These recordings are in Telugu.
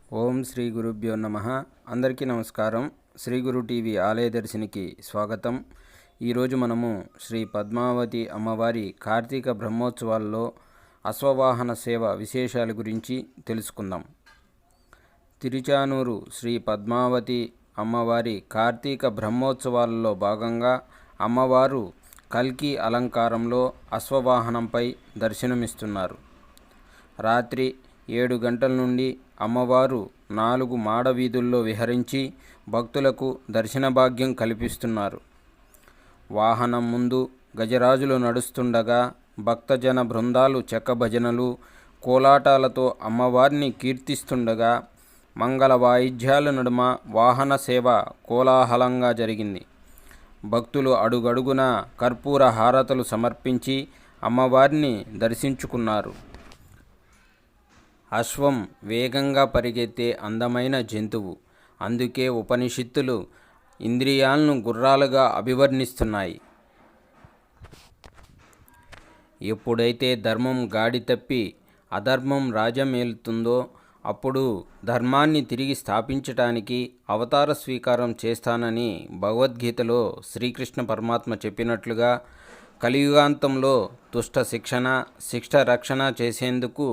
ఓం శ్రీ గురుభ్యో నమః. అందరికీ నమస్కారం. శ్రీ గురు టీవీ ఆలయ దర్శనికి స్వాగతం. ఈరోజు మనము శ్రీ పద్మావతి అమ్మవారి కార్తీక బ్రహ్మోత్సవాల్లో అశ్వవాహన సేవ విశేషాల గురించి తెలుసుకుందాం. తిరుచానూరు శ్రీ పద్మావతి అమ్మవారి కార్తీక బ్రహ్మోత్సవాలలో భాగంగా అమ్మవారు కల్కి అలంకారంలో అశ్వవాహనంపై దర్శనమిస్తున్నారు. రాత్రి 7 గంటల నుండి అమ్మవారు 4 మాడ వీధుల్లో విహరించి భక్తులకు దర్శన భాగ్యం కల్పిస్తున్నారు. వాహనం ముందు గజరాజులు నడుస్తుండగా భక్తజన బృందాలు చెక్క భజనలు, కోలాటాలతో అమ్మవారిని కీర్తిస్తుండగా మంగళ వాయిద్యాల నడుమ వాహన సేవ కోలాహలంగా జరిగింది. భక్తులు అడుగడుగున కర్పూర హారతలు సమర్పించి అమ్మవారిని దర్శించుకున్నారు. అశ్వం వేగంగా పరిగెత్తే అందమైన జంతువు. అందుకే ఉపనిషత్తులు ఇంద్రియాలను గుర్రాలుగా అభివర్ణిస్తున్నాయి. ఎప్పుడైతే ధర్మం గాడి తప్పి అధర్మం రాజ్యమేలుతుందో అప్పుడు ధర్మాన్ని తిరిగి స్థాపించటానికి అవతార స్వీకారం చేస్తానని భగవద్గీతలో శ్రీకృష్ణ పరమాత్మ చెప్పినట్లుగా కలియుగాంతంలో దుష్ట శిక్షణ, శిష్ట రక్షణ చేసేందుకు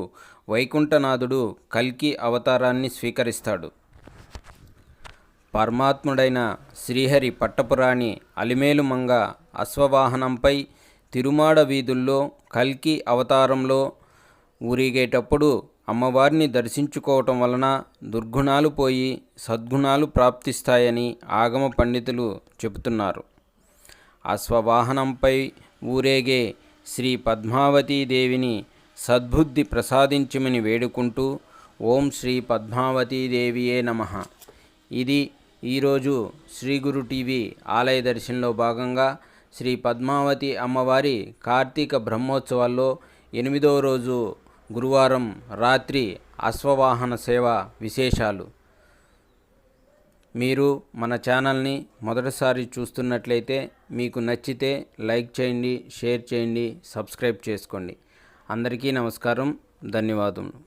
వైకుంఠనాథుడు కల్కి అవతారాన్ని స్వీకరిస్తాడు. పరమాత్ముడైన శ్రీహరి పట్టపురాణి అలిమేలు మంగ అశ్వవాహనంపై తిరుమాడ వీధుల్లో కల్కి అవతారంలో ఊరేగేటప్పుడు అమ్మవారిని దర్శించుకోవటం వలన దుర్గుణాలు పోయి సద్గుణాలు ప్రాప్తిస్తాయని ఆగమ పండితులు చెబుతున్నారు. అశ్వవాహనంపై ఊరేగే శ్రీ పద్మావతీదేవిని సద్బుద్ధి ప్రసాదించమని వేడుకుంటూ ఓం శ్రీ పద్మావతీదేవియే నమః. ఇది ఈరోజు శ్రీ గురు టీవీ ఆలయ దర్శనంలో భాగంగా శ్రీ పద్మావతి అమ్మవారి కార్తీక బ్రహ్మోత్సవాల్లో 8వ రోజు గురువారం రాత్రి అశ్వవాహన సేవ విశేషాలు. మీరు మన ఛానల్ని మొదటిసారి చూస్తున్నట్లయితే మీకు నచ్చితే లైక్ చేయండి, షేర్ చేయండి, సబ్స్క్రైబ్ చేసుకోండి. అందరికీ నమస్కారం, ధన్యవాదములు.